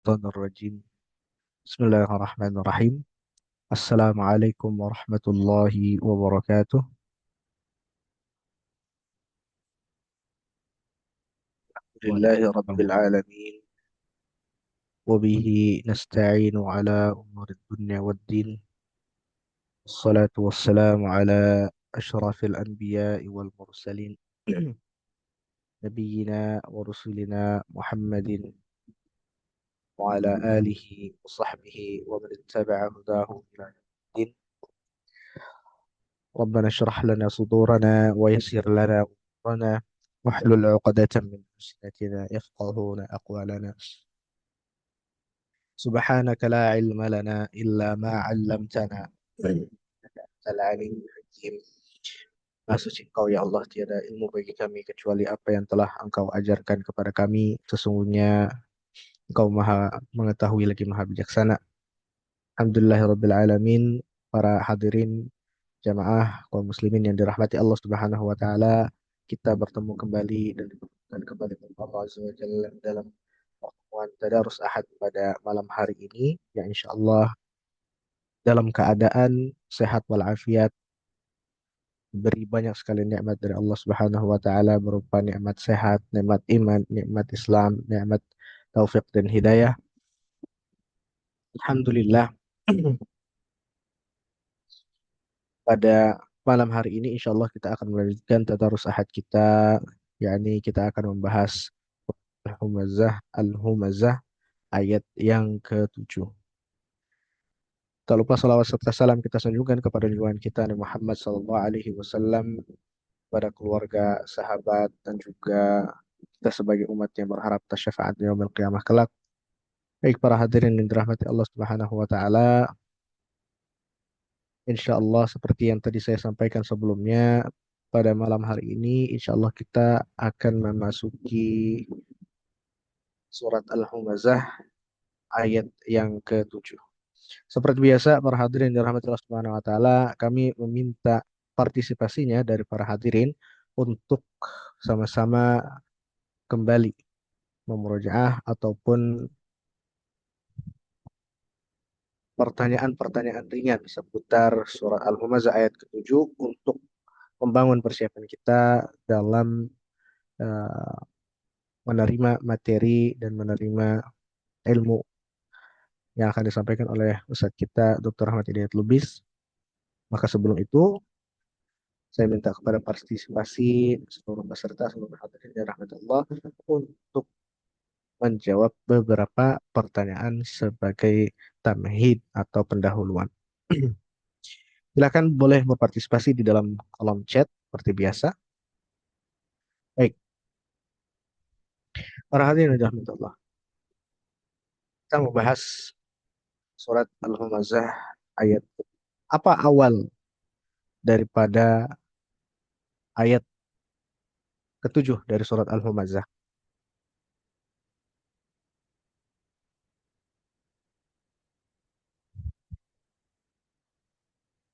الشيطان الرجيم. بسم الله الرحمن الرحيم. السلام عليكم ورحمة الله وبركاته. لله رب Waalaikumsalam. العالمين، وبه نستعين على أمور الدنيا والدين. الصلاة والسلام على أشرف الأنبياء والمرسلين نبينا ورسولنا محمد وعلى آله وصحبه ومن اتبع هداه إلى يوم الدين. ربنا اشرح لنا صدورنا ويسر لنا أمورنا واحلل عقدة من ألسنتنا يفقهون أقوالنا. سبحانك لا علم لنا إلا ما علمتنا إنك أنت العليم الحكيم. Maha suci Engkau ya Allah, tiada ilmu bagi kami kecuali apa yang telah Engkau ajarkan kepada kami. Sesungguhnya Engkau Maha mengetahui lagi Maha bijaksana. Alhamdulillahirabbil alamin. Para hadirin jamaah kaum muslimin yang dirahmati Allah Subhanahu wa taala, kita bertemu kembali dan kembali kepada Allah Azza wa Jalla dalam pertemuan tadarus Ahad pada malam hari ini yang insyaallah dalam keadaan sehat walafiat, beri banyak sekali nikmat dari Allah Subhanahu wa taala berupa nikmat sehat, nikmat iman, nikmat Islam, nikmat taufik dan hidayah. Alhamdulillah. Pada malam hari ini insya Allah kita akan melanjutkan tadarus ahad kita, yakni kita akan membahas Al-Humazah ayat yang ke-7. Tak lupa salawat serta salam kita sanjungkan kepada junjungan kita Nabi Muhammad sallallahu alaihi wasallam, pada keluarga, sahabat dan juga kita sebagai umat yang berharap syafaat di yaumil qiyamah kelak. Baik para hadirin yang dirahmati Allah Subhanahu wa taala, insya Allah seperti yang tadi saya sampaikan sebelumnya, pada malam hari ini insya Allah kita akan memasuki surat Al-Humazah ayat yang ke-7. Seperti biasa para hadirin yang dirahmati Allah Subhanahu wa taala, kami meminta partisipasinya dari para hadirin untuk sama-sama kembali memurojaah ataupun pertanyaan-pertanyaan ringan seputar surat Al-Humazah ayat ke-7 untuk membangun persiapan kita dalam eh, menerima materi dan menerima ilmu yang akan disampaikan oleh Ustadz kita Dr. Ahmad Hidayat Lubis. Maka sebelum itu saya minta kepada partisipasi seluruh peserta, seluruh hadirin yang rahmatullah, untuk menjawab beberapa pertanyaan sebagai tamhid atau pendahuluan. Silakan boleh berpartisipasi di dalam kolom chat seperti biasa. Baik, para hadirin yang rahmatullah, kita membahas surat Al-Humazah ayat apa awal daripada ayat ketujuh dari surat Al-Humazah.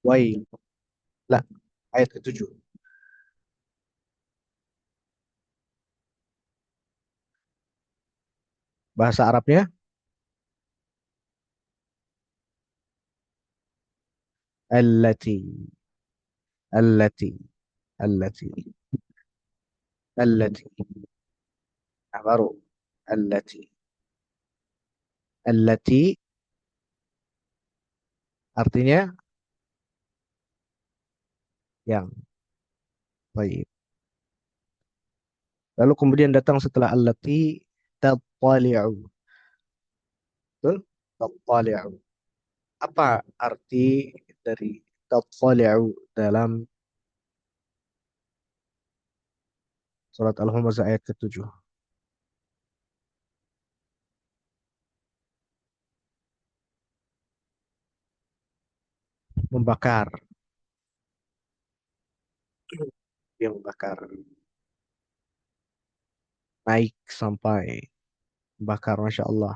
Wail, lah, ayat ketujuh. Bahasa Arabnya allati, allati, allati, allati. Nah, baru allati. Allati artinya yang. Baik. Lalu kemudian datang setelah allati tattali'u. Betul? Tattali'u. Apa arti dari tattali'u dalam surat Al-Humazah ayat ke-7? Membakar. Dia membakar. Naik sampai bakar. Masya Allah.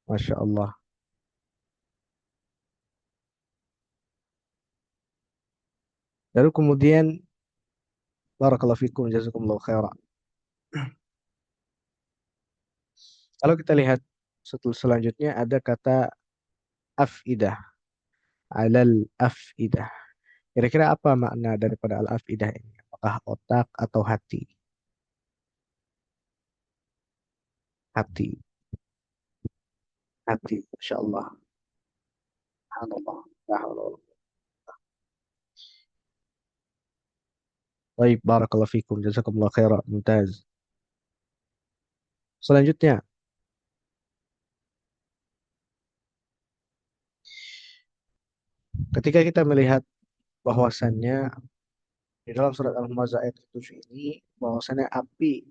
Masya Allah. Lalu kemudian barakallahu fikum jazakumullahu khairan. Kalau kita lihat selanjutnya ada kata afidah, alal afidah. Kira-kira apa makna daripada al-afidah ini? Apakah otak atau hati? Hati, hati. Masya Allah. Subhanallah. La haula wala quwwata. Baik, barakallahu fikum. Jazakumullah khairan. Mumtaz. Selanjutnya, ketika kita melihat bahwasannya di dalam surat Al-Humazah ayat 7 ini, bahwasannya api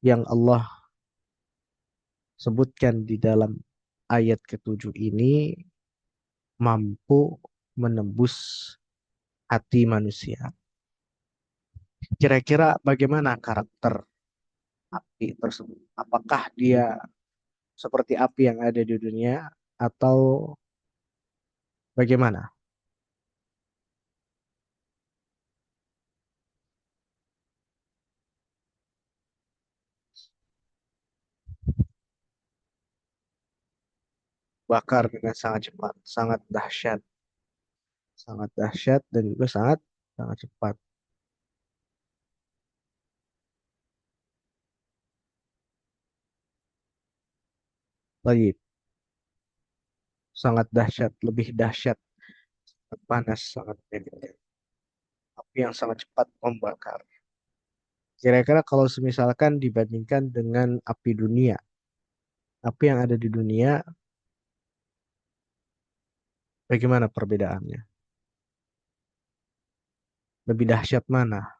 yang Allah sebutkan di dalam ayat ketujuh ini mampu menembus hati manusia. Kira-kira bagaimana karakter api tersebut? Apakah dia seperti api yang ada di dunia atau bagaimana? Bakar dengan sangat cepat, sangat dahsyat dan juga sangat sangat cepat. Baik, sangat dahsyat, lebih dahsyat, sangat panas, sangat menyakitkan. Api yang sangat cepat membakar. Kira-kira kalau semisalkan dibandingkan dengan api dunia, api yang ada di dunia, bagaimana perbedaannya? Lebih dahsyat mana?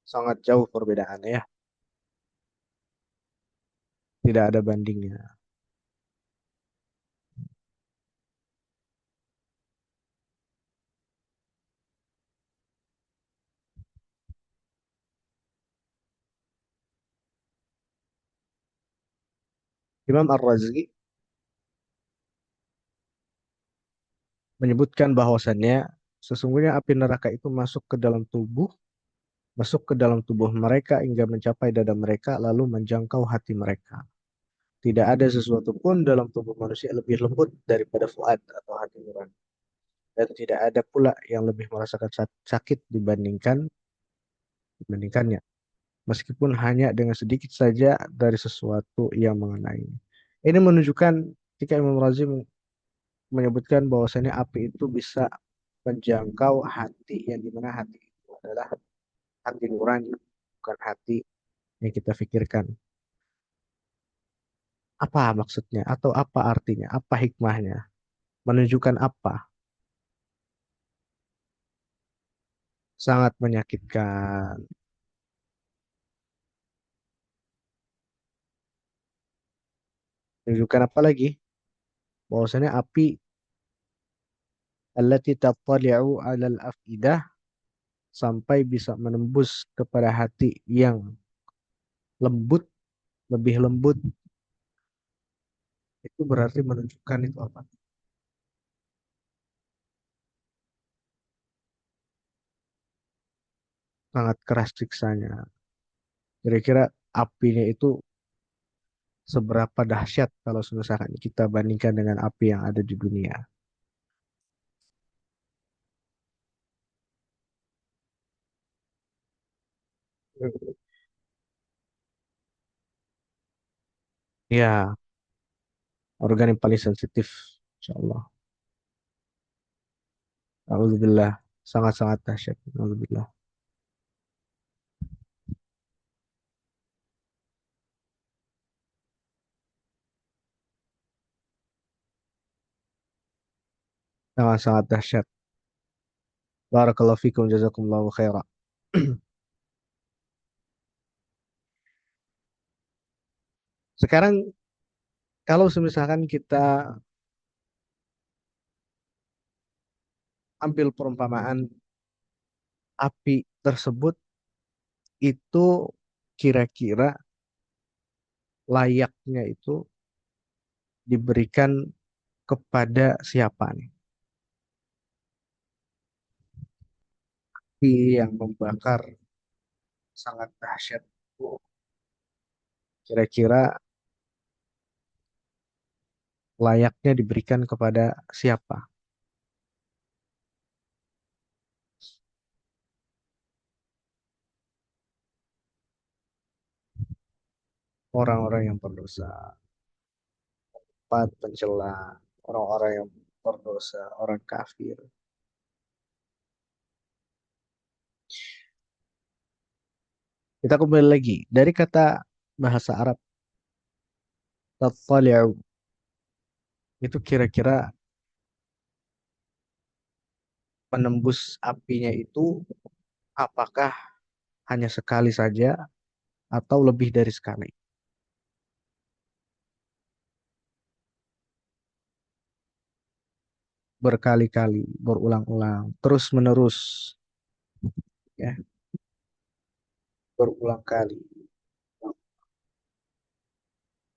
Sangat jauh perbedaannya ya, tidak ada bandingnya. Imam Ar-Razi menyebutkan bahwasannya sesungguhnya api neraka itu masuk ke dalam tubuh mereka hingga mencapai dada mereka lalu menjangkau hati mereka. Tidak ada sesuatu pun dalam tubuh manusia lebih lembut daripada fuad atau hati nurani. Dan tidak ada pula yang lebih merasakan sakit dibandingkannya. Meskipun hanya dengan sedikit saja dari sesuatu yang mengenainya. Ini menunjukkan ketika Imam Razi menyebutkan bahwasanya api itu bisa menjangkau hati yang dimana hati itu adalah hati nurani, bukan hati yang kita pikirkan. Apa maksudnya atau apa artinya? Apa hikmahnya? Menunjukkan apa? Sangat menyakitkan. Menunjukkan apa lagi? Bahwasanya api allati tattali'u 'alal afidah sampai bisa menembus kepada hati yang lembut, lebih lembut, itu berarti menunjukkan itu apa? Sangat keras siksanya. Kira-kira apinya itu seberapa dahsyat kalau misalkan kita bandingkan dengan api yang ada di dunia. Ya, organ yang paling sensitif, insya Allah. Alhamdulillah, sangat-sangat dahsyat. Alhamdulillah, sangat-sangat dahsyat. Barakallahu fikum, jazakumullahu khairan. Sekarang, kalau misalkan kita ambil perumpamaan api tersebut, itu kira-kira layaknya itu diberikan kepada siapa nih? api yang membakar sangat dahsyat. Kira-kira layaknya diberikan kepada siapa? Orang-orang yang berdosa, empat pencela, orang-orang yang berdosa, orang kafir. Kita kembali lagi dari kata bahasa Arab tattali'u itu kira-kira penembus apinya itu apakah hanya sekali saja atau lebih dari sekali? Berkali-kali, berulang-ulang, terus-menerus, ya, berulang kali.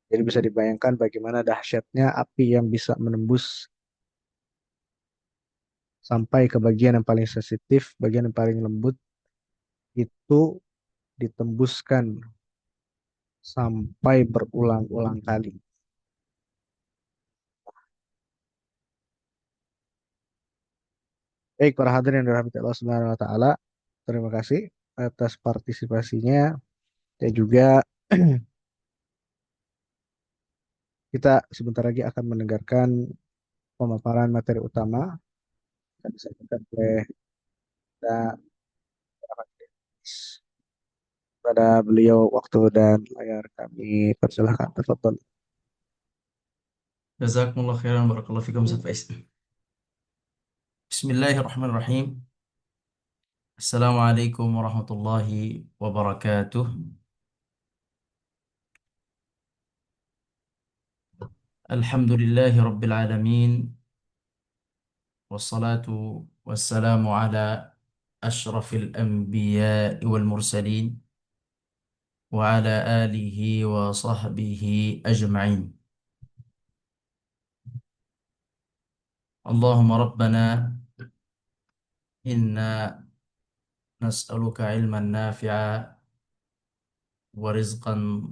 Jadi bisa dibayangkan bagaimana dahsyatnya api yang bisa menembus sampai ke bagian yang paling sensitif, bagian yang paling lembut, itu ditembuskan sampai berulang-ulang kali. Baik, para hadirin yang dirahmati Allah Subhanahu wa taala, terima kasih atas partisipasinya dan juga kita sebentar lagi akan mendengarkan pemaparan materi utama yang disampaikan oleh kita pada beliau waktu dan layar kami persilahkan telepon. Jazakumullah khairan barakallahu fikum Ustaz Faiz. Bismillahirrahmanirrahim. Assalamualaikum warahmatullahi wabarakatuh. Alhamdulillahi rabbil alamin. Wassalatu wassalamu ala ashrafil anbiya wal mursalin wa ala alihi wa sahbihi ajma'in. Allahumma rabbana inna nas'aluka ilman nafi'a wa rizqan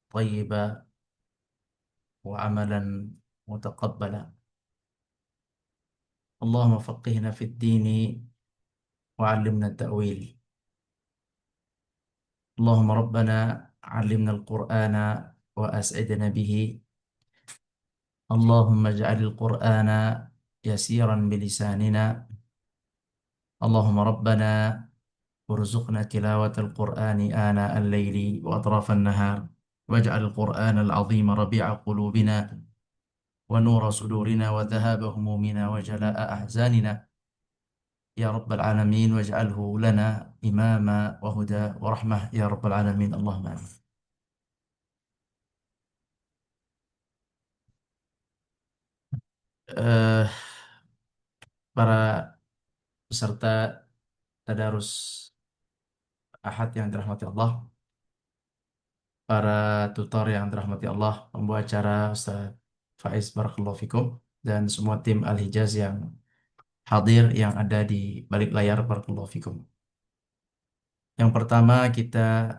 tayyiba wa amalan mutaqabbala. اللهم فقهنا في الدين وعلمنا التأويل. اللهم ربنا علمنا القرآن وأسعدنا به. اللهم اجعل القرآن يسيرا بلساننا. اللهم ربنا ارزقنا تلاوة القرآن آناء الليل وأطراف النهار، واجعل القرآن العظيم ربيع قلوبنا ونور صدورنا وذهاب همومنا وجلاء أحزاننا يا رب العالمين، واجعله لنا إماما وهدى ورحمة يا رب العالمين، اللهم آمين. Eh, para peserta tadarus Ahad yang dirahmati Allah, para tutor yang dirahmati Allah, pembawa acara Ustaz Faiz Barakallahu Fikum, dan semua tim Al-Hijaz yang hadir yang ada di balik layar Barakallahu Fikum. Yang pertama kita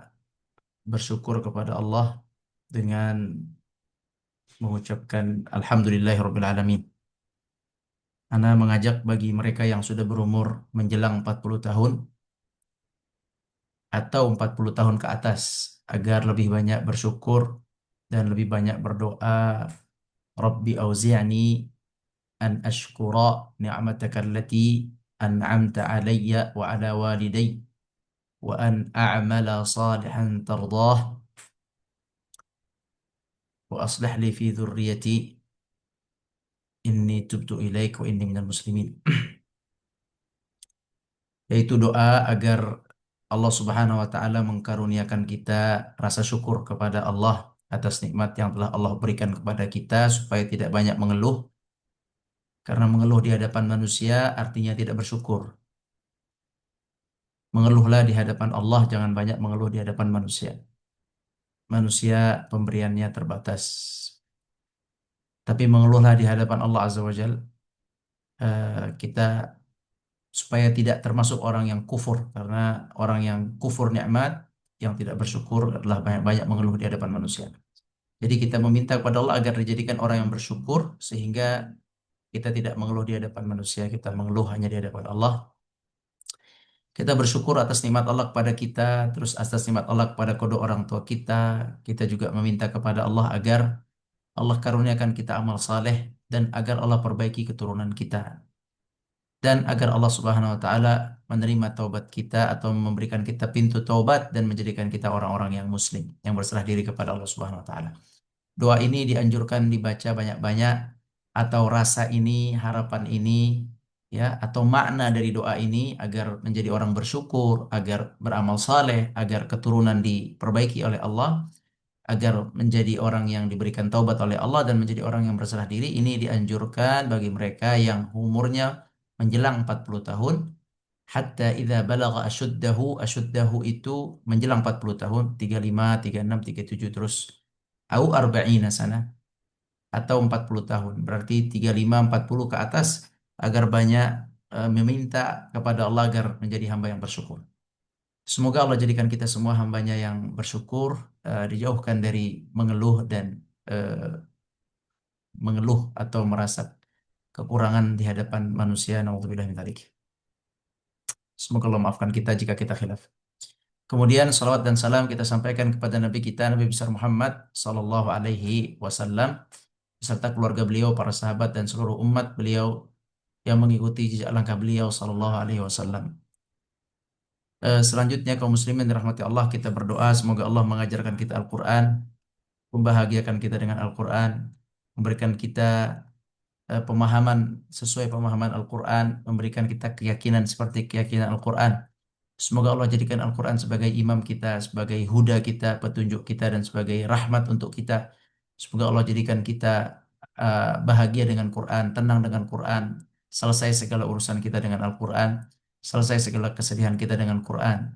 bersyukur kepada Allah dengan mengucapkan Alhamdulillahirabbil alamin. Ana mengajak bagi mereka yang sudah berumur menjelang 40 tahun atau 40 tahun ke atas agar lebih banyak bersyukur dan lebih banyak berdoa. Rabbi auzi'ni an ashkura ni'mataka allati an'amta alayya wa ala waliday wa an a'mala salihan tardah wa aslih li fi dhurriyyati inni tubtu ilaik wa inni minal muslimin. Yaitu doa agar Allah Subhanahu wa taala mengkaruniakan kita rasa syukur kepada Allah atas nikmat yang telah Allah berikan kepada kita supaya tidak banyak mengeluh, karena mengeluh di hadapan manusia artinya tidak bersyukur. Mengeluhlah di hadapan Allah, jangan banyak mengeluh di hadapan manusia. Manusia pemberiannya terbatas. Tapi mengeluhlah di hadapan Allah Azza wa Jal, kita supaya tidak termasuk orang yang kufur, karena orang yang kufur nikmat, yang tidak bersyukur adalah banyak-banyak mengeluh di hadapan manusia. Jadi kita meminta kepada Allah agar dijadikan orang yang bersyukur sehingga kita tidak mengeluh di hadapan manusia, kita mengeluh hanya di hadapan Allah. Kita bersyukur atas nikmat Allah kepada kita, terus atas nikmat Allah kepada kedua orang tua kita. Kita juga meminta kepada Allah agar Allah karuniakan kita amal saleh dan agar Allah perbaiki keturunan kita. Dan agar Allah Subhanahu wa taala menerima taubat kita atau memberikan kita pintu taubat dan menjadikan kita orang-orang yang muslim, yang berserah diri kepada Allah Subhanahu wa taala. Doa ini dianjurkan dibaca banyak-banyak atau rasa ini, harapan ini ya atau makna dari doa ini agar menjadi orang bersyukur, agar beramal saleh, agar keturunan diperbaiki oleh Allah, agar menjadi orang yang diberikan taubat oleh Allah dan menjadi orang yang berserah diri. Ini dianjurkan bagi mereka yang umurnya menjelang 40 tahun, hatta idza balagha asyuddahu. Asyuddahu itu menjelang 40 tahun, 35, 36, 37 terus, au arba'ina sana, atau 40 tahun. Berarti 35, 40 ke atas, agar banyak meminta kepada Allah agar menjadi hamba yang bersyukur. Semoga Allah jadikan kita semua hambanya yang bersyukur, dijauhkan dari mengeluh dan eh, mengeluh atau merasa kekurangan di hadapan manusia. Nauzubillah min dzalik. Semoga Allah maafkan kita jika kita khilaf. Kemudian salawat dan salam kita sampaikan kepada Nabi kita, Nabi besar Muhammad sallallahu alaihi wasallam, beserta keluarga beliau, para sahabat dan seluruh umat beliau yang mengikuti jejak langkah beliau sallallahu alaihi wasallam. Selanjutnya kaum muslimin dirahmati Allah, kita berdoa semoga Allah mengajarkan kita Al-Qur'an, membahagiakan kita dengan Al-Qur'an, memberikan kita pemahaman sesuai pemahaman Al-Qur'an, memberikan kita keyakinan seperti keyakinan Al-Qur'an. Semoga Allah jadikan Al-Quran sebagai imam kita, sebagai huda kita, petunjuk kita, dan sebagai rahmat untuk kita. Semoga Allah jadikan kita bahagia dengan Quran, tenang dengan Quran, selesai segala urusan kita dengan Al-Quran, selesai segala kesedihan kita dengan Quran.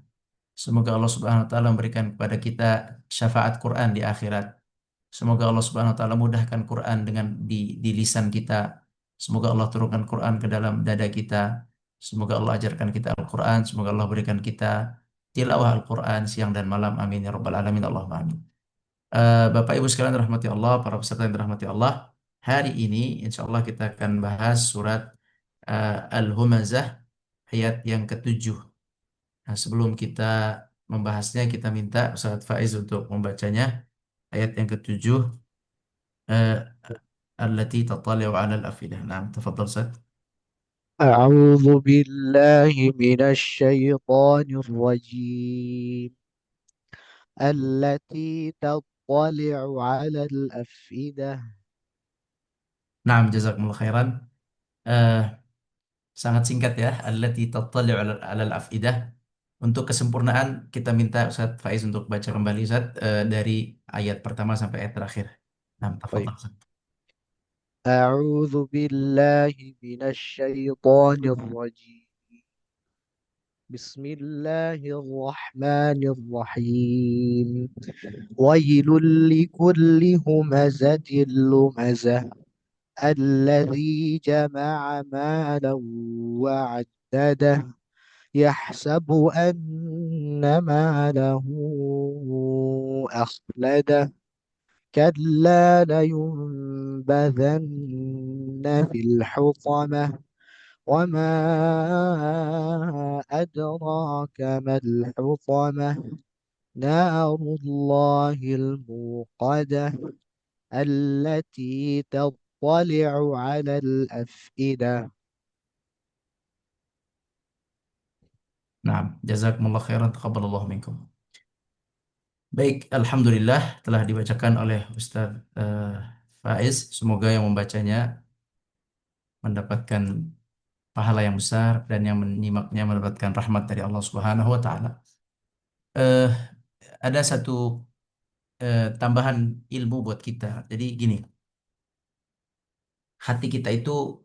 Semoga Allah Subhanahu wa taala memberikan kepada kita syafaat Quran di akhirat. Semoga Allah Subhanahu wa taala mudahkan Quran di lisan kita. Semoga Allah turunkan Quran ke dalam dada kita. Semoga Allah ajarkan kita Al-Quran. Semoga Allah berikan kita tilawah Al-Quran siang dan malam. Amin ya rabbal alamin. Allahumma amin. Bapak Ibu sekalian rahmati Allah, para peserta yang dirahmati Allah. Hari ini insya Allah kita akan bahas surat Al-Humazah ayat yang ketujuh. Nah, sebelum kita membahasnya, kita minta Ustaz Faiz untuk membacanya. Ayat yang ketujuh. التي تطلع على الأفئدة. نعم تفضل سد. أعوذ بالله من الشيطان الرجيم التي تطلع على الأفئدة. نعم jazakumullah khairan. Eh, Sangat singkat ya. Allati tattali'u ala al-afidah. Untuk kesempurnaan kita minta Ustaz Faiz untuk baca kembali Ustaz, dari ayat pertama sampai ayat terakhir. Nah, طيب. tafadhal Ustaz. أعوذ بالله من الشيطان الرجيم بسم الله الرحمن الرحيم ويل لكل همزة لمزة الذي جمع مالا وعدده يحسب أن ماله أخلده كلا لينبذن في الحطمة وما أدراك ما الحطمة نار الله الموقدة التي تطلع على الأفئدة. Nah, jazakumullah khairan taqabbalallahu minkum. Baik, alhamdulillah telah dibacakan oleh Ustaz Faiz. Semoga yang membacanya mendapatkan pahala yang besar dan yang menyimaknya mendapatkan rahmat dari Allah Subhanahu wa taala. Eh, ada satu tambahan ilmu buat kita. Jadi gini, hati kita itu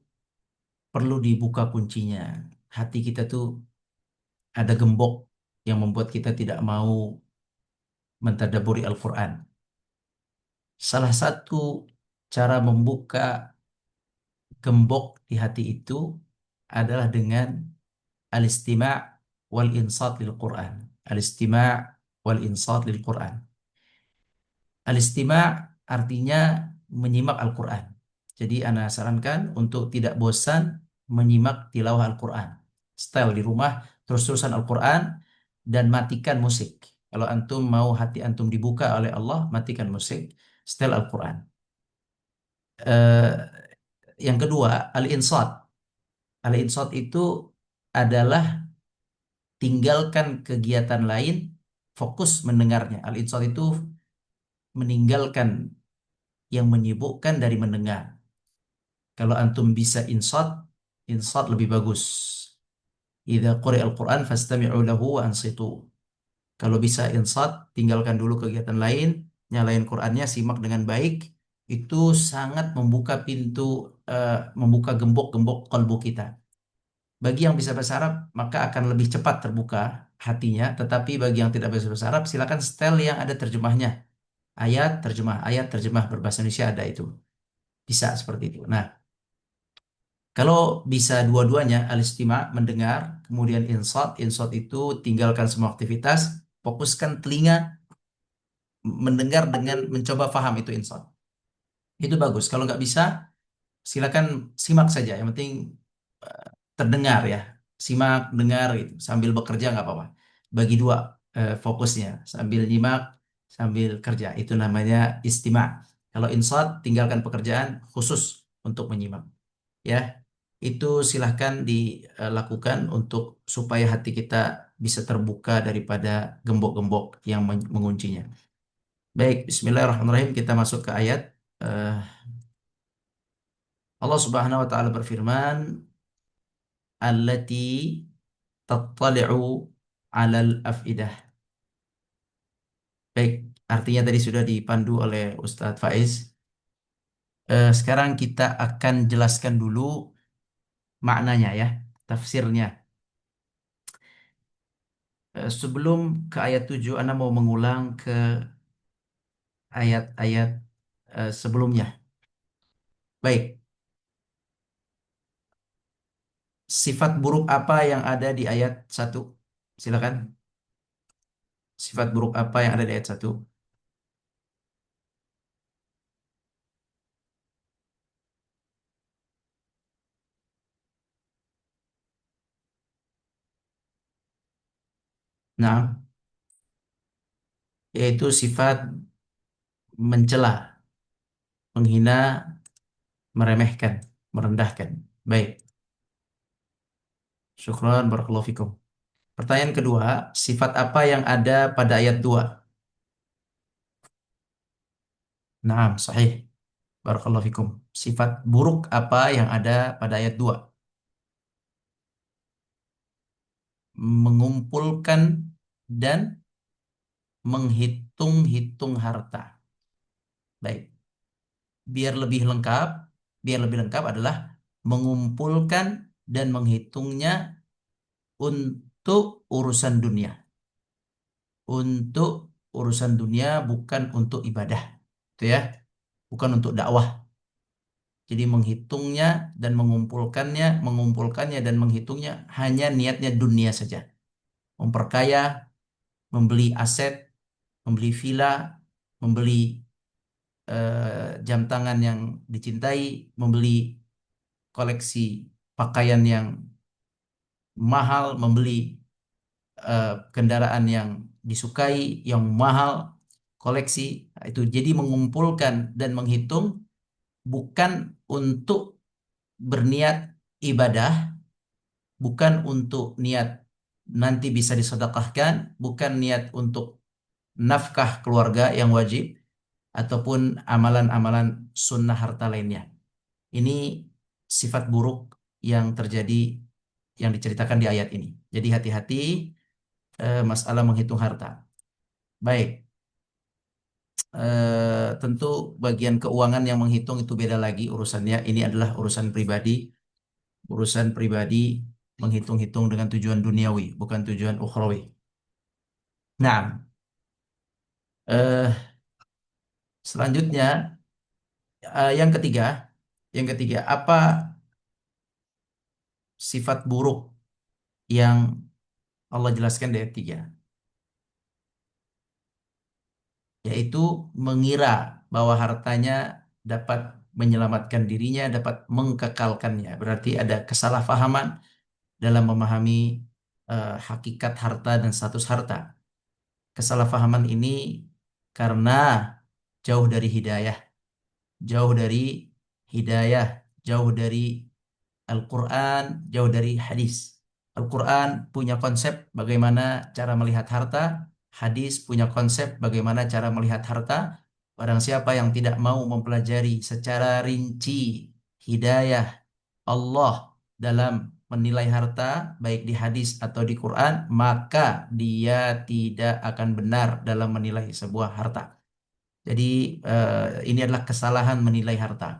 perlu dibuka kuncinya. Hati kita tuh ada gembok yang membuat kita tidak mau mentadabburi Al-Quran. Salah satu cara membuka gembok di hati itu adalah dengan al-istima' wal insat lil Quran. Al-istima' wal insat lil Quran. Al-istima' artinya menyimak Al-Quran. Jadi ana sarankan untuk tidak bosan menyimak tilawah Al-Quran. Style di rumah terus-terusan Al-Quran dan matikan musik. Kalau antum mau hati antum dibuka oleh Allah, matikan musik, style Al-Quran. Eh, yang kedua, al-insat. Al-insat itu adalah tinggalkan kegiatan lain, fokus mendengarnya. Al-insat itu meninggalkan yang menyibukkan dari mendengar. Kalau antum bisa insat, insat lebih bagus. Idza quri'al Qur'an fastami'u lahu wa ansitu. Kalau bisa insat, tinggalkan dulu kegiatan lain, nyalain Qur'annya, simak dengan baik. Itu sangat membuka pintu, membuka gembok-gembok kalbu kita. Bagi yang bisa bahasa Arab, maka akan lebih cepat terbuka hatinya. Tetapi bagi yang tidak bisa bahasa Arab, silakan setel yang ada terjemahnya. Ayat, terjemah berbahasa Indonesia ada itu. Bisa seperti itu. Nah, kalau bisa dua-duanya, al-istima' mendengar, kemudian insat. Insat itu tinggalkan semua aktivitas, fokuskan telinga, mendengar dengan mencoba paham itu insat. Itu bagus. Kalau nggak bisa, silakan simak saja. Yang penting eh, terdengar ya. Simak, dengar gitu. Sambil bekerja nggak apa-apa. Bagi dua fokusnya. Sambil nyimak, sambil kerja. Itu namanya istima'. Kalau insat, tinggalkan pekerjaan khusus untuk menyimak. Ya, itu silahkan dilakukan untuk supaya hati kita bisa terbuka daripada gembok-gembok yang menguncinya. Baik, Bismillahirrahmanirrahim. Kita masuk ke ayat. Eh, Allah Subhanahu wa taala berfirman, "Allati tattali'u 'alal afidah." Baik, artinya tadi sudah dipandu oleh Ustadz Faiz. Sekarang kita akan jelaskan dulu maknanya ya, tafsirnya. Sebelum ke ayat 7, Anda mau mengulang ke ayat-ayat sebelumnya. Baik, sifat buruk apa yang ada di ayat 1? Silakan. Sifat buruk apa yang ada di ayat 1? Nah, yaitu sifat mencela, menghina, meremehkan, merendahkan. Baik, syukran barakallahu fikum. Pertanyaan kedua, sifat apa yang ada pada ayat 2? Nah, sahih. Barakallahu fikum. Sifat buruk apa yang ada pada ayat 2? Mengumpulkan dan menghitung-hitung harta. Baik, biar lebih lengkap, biar lebih lengkap adalah mengumpulkan dan menghitungnya untuk urusan dunia. Untuk urusan dunia bukan untuk ibadah. Itu ya, bukan untuk dakwah. Jadi menghitungnya dan mengumpulkannya dan menghitungnya hanya niatnya dunia saja. Memperkaya, membeli aset, membeli villa, membeli jam tangan yang dicintai, membeli koleksi pakaian yang mahal, membeli kendaraan yang disukai, yang mahal, koleksi. Nah, itu jadi mengumpulkan dan menghitung bukan untuk berniat ibadah, bukan untuk niat nanti bisa disedekahkan, bukan niat untuk nafkah keluarga yang wajib, ataupun amalan-amalan sunnah harta lainnya. Ini sifat buruk yang terjadi yang diceritakan di ayat ini. Jadi hati-hati masalah menghitung harta. Baik, tentu bagian keuangan yang menghitung itu beda lagi urusannya. Ini adalah urusan pribadi menghitung-hitung dengan tujuan duniawi, bukan tujuan ukhrawi. Nah, eh, selanjutnya yang ketiga, apa sifat buruk yang Allah jelaskan di ayat 3, yaitu mengira bahwa hartanya dapat menyelamatkan dirinya, dapat mengkekalkannya. Berarti ada kesalahpahaman dalam memahami hakikat harta dan status harta. Kesalahpahaman ini karena jauh dari hidayah, jauh dari hidayah, jauh dari Al-Quran, jauh dari hadis. Al-Quran punya konsep bagaimana cara melihat harta, hadis punya konsep bagaimana cara melihat harta. Barang siapa yang tidak mau mempelajari secara rinci hidayah Allah dalam menilai harta, baik di hadis atau di Quran, maka dia tidak akan benar dalam menilai sebuah harta. Jadi ini adalah kesalahan menilai harta.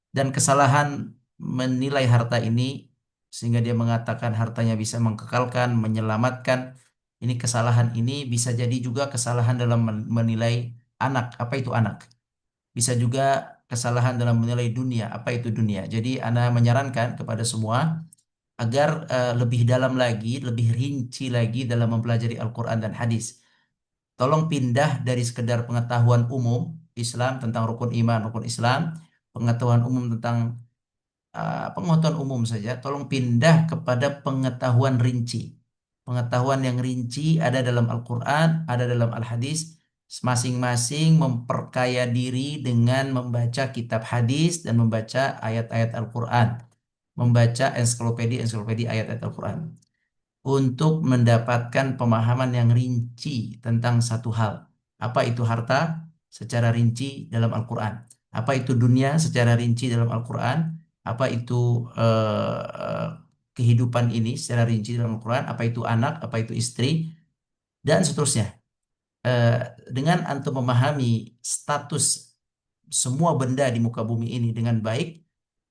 Dan kesalahan menilai harta ini sehingga dia mengatakan hartanya bisa mengkekalkan, menyelamatkan. Ini kesalahan ini bisa jadi juga kesalahan dalam menilai anak. Apa itu anak? Bisa juga kesalahan dalam menilai dunia. Apa itu dunia? Jadi Ana menyarankan kepada semua agar lebih dalam lagi, lebih rinci lagi dalam mempelajari Al-Quran dan hadis. Tolong pindah dari sekedar pengetahuan umum Islam tentang rukun iman, rukun Islam, pengetahuan umum tentang pengetahuan umum saja, tolong pindah kepada pengetahuan rinci. Pengetahuan yang rinci ada dalam Al-Quran, ada dalam Al-Hadis. Masing-masing memperkaya diri dengan membaca kitab hadis dan membaca ayat-ayat Al-Quran. Membaca ensiklopedia ayat-ayat Al-Quran untuk mendapatkan pemahaman yang rinci tentang satu hal. Apa itu harta secara rinci dalam Al-Quran? Apa itu dunia secara rinci dalam Al-Quran? Apa itu eh, kehidupan ini secara rinci dalam Al-Quran? Apa itu anak? Apa itu istri? Dan seterusnya. Eh, dengan antum memahami status semua benda di muka bumi ini dengan baik,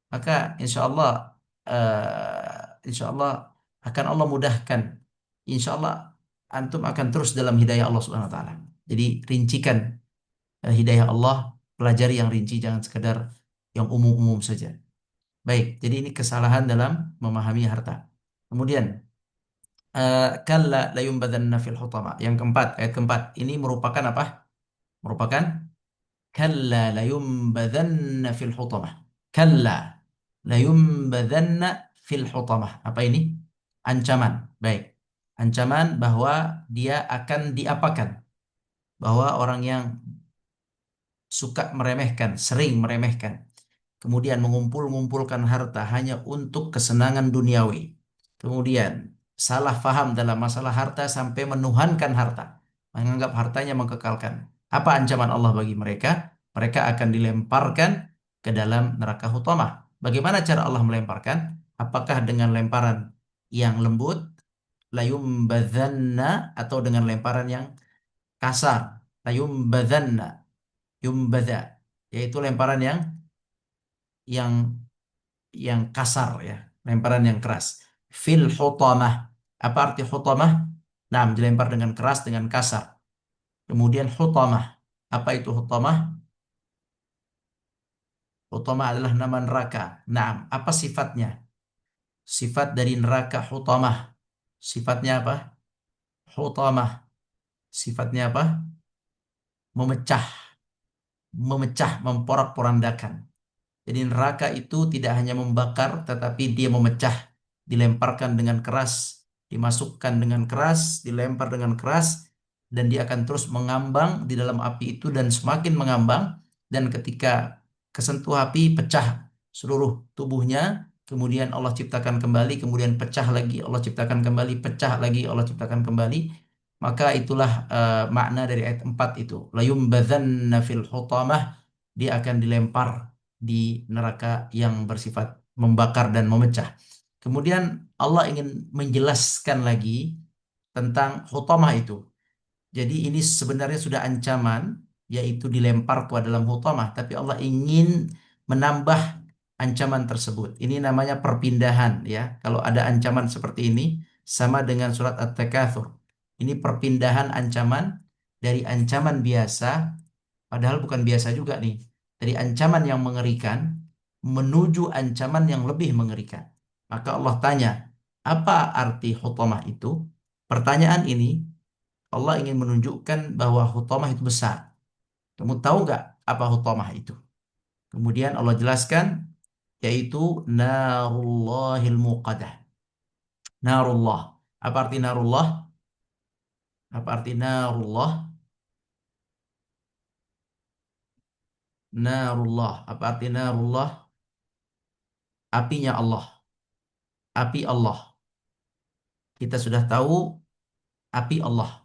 maka insya Allah akan Allah mudahkan. Insya Allah antum akan terus dalam hidayah Allah Subhanahu Wa Taala. Jadi rincikan hidayah Allah, pelajari yang rinci, jangan sekedar yang umum-umum saja. Baik, jadi ini kesalahan dalam memahami harta. Kemudian kalla la yumbadanna fil hutama. Yang keempat, ayat keempat. Ini merupakan apa? Merupakan kalla layumbadanna fil hutamah. Kalla layumbadanna fil hutamah. Apa ini? Ancaman. Baik. Ancaman bahwa dia akan diapakan. Bahwa orang yang suka meremehkan, sering meremehkan, kemudian mengumpul-ngumpulkan harta hanya untuk kesenangan duniawi. Kemudian salah faham dalam masalah harta sampai menuhankan harta, menganggap hartanya mengkekalkan. Apa ancaman Allah bagi mereka? Mereka akan dilemparkan ke dalam neraka hutamah. Bagaimana cara Allah melemparkan? Apakah dengan lemparan yang lembut, layumbadzanna, atau dengan lemparan yang kasar, layumbadzanna, yumbadza, yaitu lemparan yang kasar ya, lemparan yang keras. Fil hutamah. Apa arti hutamah? Nah, dilempar dengan keras, dengan kasar. Kemudian hutamah. Apa itu hutamah? Hutamah adalah nama neraka. Nah, apa sifatnya? Sifat dari neraka hutamah. Sifatnya apa? Hutamah. Sifatnya apa? Memecah, memecah, memporak-porandakan. Jadi neraka itu tidak hanya membakar, tetapi dia memecah, dilemparkan dengan keras, dimasukkan dengan keras, dilempar dengan keras, dan dia akan terus mengambang di dalam api itu dan semakin mengambang, dan ketika kesentuh api pecah seluruh tubuhnya, kemudian Allah ciptakan kembali, kemudian pecah lagi, Allah ciptakan kembali, pecah lagi, Allah ciptakan kembali. Maka itulah makna dari ayat 4 itu. Layumbadzanna fil hutamah, dia akan dilempar di neraka yang bersifat membakar dan memecah. Kemudian Allah ingin menjelaskan lagi tentang hutamah itu. Jadi ini sebenarnya sudah ancaman, yaitu dilempar ke dalam hutamah, tapi Allah ingin menambah ancaman tersebut. Ini namanya perpindahan ya. Kalau ada ancaman seperti ini sama dengan surat At-Takatsur. Ini perpindahan ancaman dari ancaman biasa, padahal bukan biasa juga nih. Dari ancaman yang mengerikan menuju ancaman yang lebih mengerikan. Maka Allah tanya, Apa arti hutamah itu? Pertanyaan ini Allah ingin menunjukkan bahwa hutamah itu besar. Kamu tahu nggak apa hutamah itu? Kemudian Allah jelaskan yaitu narullahil muqadah. Narullah. Apa arti narullah? Apa arti narullah? Narullah. Apa arti narullah? Apinya Allah. Api Allah. Kita sudah tahu api Allah.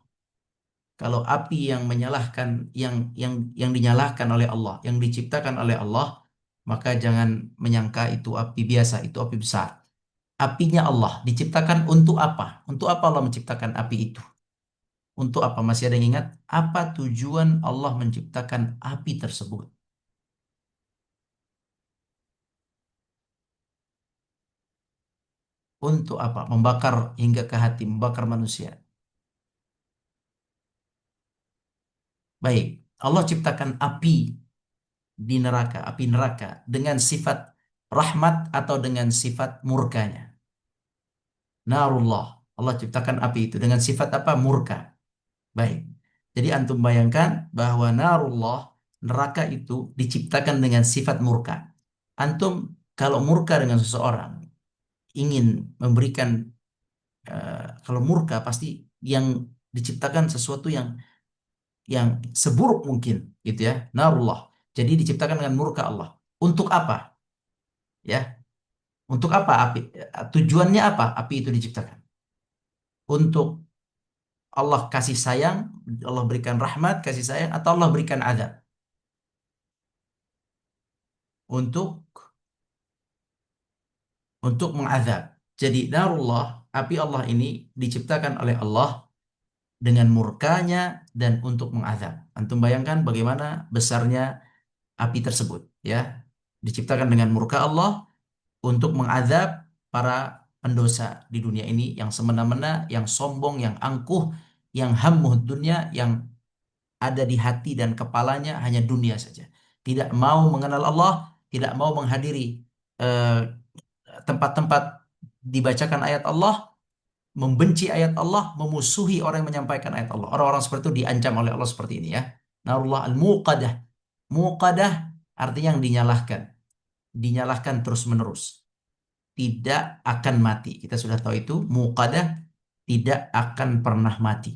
Kalau api yang menyalahkan yang dinyalahkan oleh Allah, yang diciptakan oleh Allah, maka jangan menyangka itu api biasa, itu api besar. Apinya Allah diciptakan untuk apa? Untuk apa Allah menciptakan api itu? Untuk apa? Masih ada yang ingat? Apa tujuan Allah menciptakan api tersebut? Untuk apa? Membakar hingga ke hati, membakar manusia. Baik, Allah ciptakan api di neraka, api neraka dengan sifat rahmat atau dengan sifat murkanya. Narullah. Allah ciptakan api itu dengan sifat apa? Murka. Baik. Jadi antum bayangkan bahwa narullah, neraka itu diciptakan dengan sifat murka. Antum kalau murka dengan seseorang, ingin memberikan, kalau murka pasti yang diciptakan sesuatu yang seburuk mungkin, gitu ya. Narullah. Jadi diciptakan dengan murka Allah. Untuk apa? Ya. Untuk apa api? Tujuannya apa api itu diciptakan? Untuk Allah kasih sayang, Allah berikan rahmat, kasih sayang, atau Allah berikan azab? Untuk mengazab. Jadi narullah, api Allah ini diciptakan oleh Allah dengan murkanya dan untuk mengazab. Antum bayangkan bagaimana besarnya api tersebut, ya. Diciptakan dengan murka Allah untuk mengazab para pendosa di dunia ini yang semena-mena, yang sombong, yang angkuh, yang hammuh dunia, yang ada di hati dan kepalanya hanya dunia saja. Tidak mau mengenal Allah, tidak mau menghadiri eh, tempat-tempat dibacakan ayat Allah, membenci ayat Allah, memusuhi orang yang menyampaikan ayat Allah. Orang-orang seperti itu diancam oleh Allah seperti ini, ya. Narullah al-muqadah. Muqadah artinya yang dinyalahkan. Dinyalahkan terus-menerus. Tidak akan mati. Kita sudah tahu itu. Muqadah tidak akan pernah mati.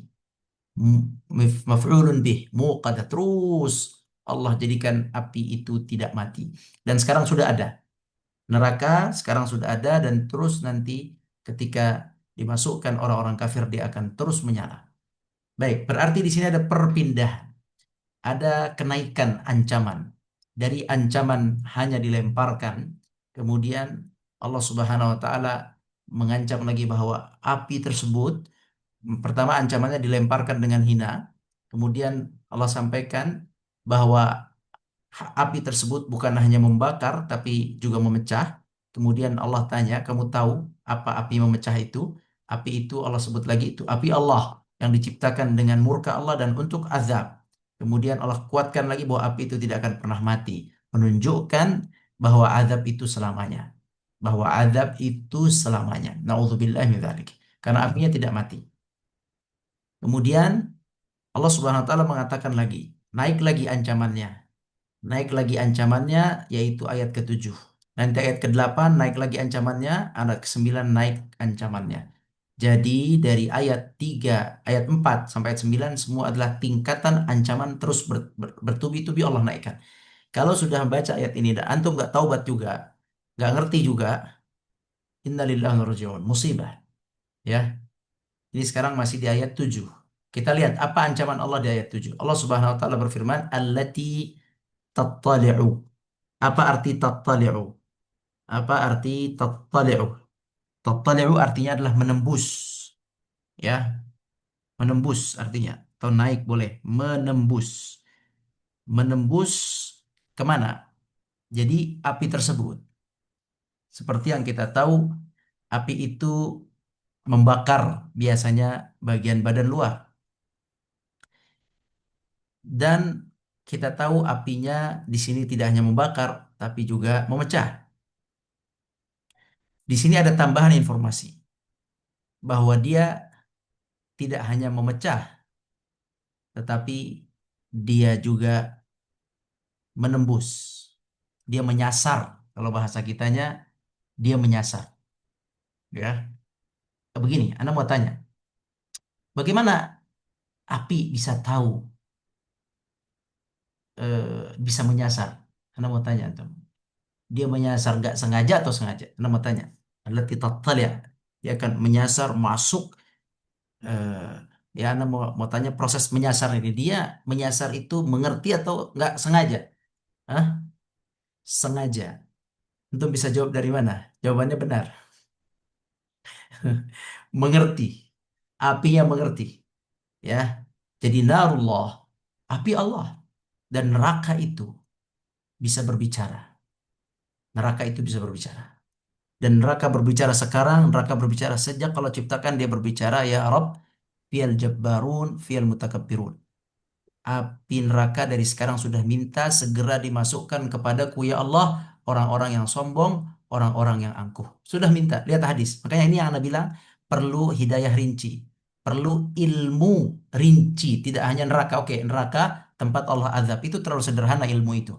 Maf'ulun bih. Muqadah. Terus Allah jadikan api itu tidak mati. Dan sekarang sudah ada. Neraka sekarang sudah ada dan terus nanti ketika dimasukkan orang-orang kafir dia akan terus menyala. Baik, berarti di sini ada perpindahan, ada kenaikan ancaman. Dari ancaman hanya dilemparkan, kemudian Allah Subhanahu wa taala mengancam lagi bahwa api tersebut pertama ancamannya dilemparkan dengan hina, kemudian Allah sampaikan bahwa api tersebut bukan hanya membakar tapi juga memecah. Kemudian Allah tanya, kamu tahu apa api memecah itu? Api itu Allah sebut lagi itu api Allah yang diciptakan dengan murka Allah dan untuk azab. Kemudian Allah kuatkan lagi bahwa api itu tidak akan pernah mati, menunjukkan bahwa azab itu selamanya. Bahwa azab itu selamanya. Nauzubillah min dzalik. Karena apinya tidak mati. Kemudian Allah Subhanahu wa taala mengatakan lagi, naik lagi ancamannya. Naik lagi ancamannya yaitu ayat ke-7. Nanti ayat ke-8 naik lagi ancamannya, ayat ke-9 naik ancamannya. Jadi dari ayat 3, ayat 4 sampai ayat 9 semua adalah tingkatan ancaman terus bertubi-tubi Allah naikkan. Kalau sudah baca ayat ini dan antum nggak taubat juga, nggak ngerti juga, innalillahi wa inna ilaihi raji'un, musibah. Ya, ini sekarang masih di ayat 7. Kita lihat apa ancaman Allah di ayat 7. Allah Subhanahu wa taala berfirman, allati tattali'u. Apa arti tattali'u? Apa arti tattali'u? Tattali'u artinya adalah menembus. Ya, menembus artinya. Atau naik boleh. Menembus. Menembus kemana? Jadi api tersebut. Seperti yang kita tahu, api itu membakar biasanya bagian badan luar. Dan kita tahu apinya di sini tidak hanya membakar, tapi juga memecah. Di sini ada tambahan informasi. bahwa dia tidak hanya memecah, tetapi dia juga menembus. Dia menyasar. Kalau bahasa kitanya, dia menyasar. Ya, begini, Anda mau tanya, bagaimana api bisa tahu, bisa menyasar? Anda mau tanya, antum. Dia menyasar nggak sengaja atau sengaja? Anda mau tanya. Adalah ya. Dia akan menyasar masuk. eh, ya, Anda mau tanya proses menyasar ini. Dia menyasar itu mengerti atau nggak sengaja? Hah? Sengaja. Antum bisa jawab dari mana? Jawabannya benar. Mengerti. Apinya mengerti. Ya. Jadi narullah. Api Allah. Dan neraka itu bisa berbicara. Neraka itu bisa berbicara. Dan neraka berbicara sekarang, neraka berbicara sejak kalau ciptakan dia berbicara, ya Rabb, fiyal jabbarun, fiyal mutakabbirun. Api neraka dari sekarang sudah minta segera dimasukkan kepadaku ya Allah, orang-orang yang sombong, orang-orang yang angkuh. Sudah minta, lihat hadis. Makanya ini yang Anda bilang, perlu hidayah rinci. Perlu ilmu rinci, tidak hanya neraka. Oke, neraka tempat Allah azab. Itu terlalu sederhana ilmu itu.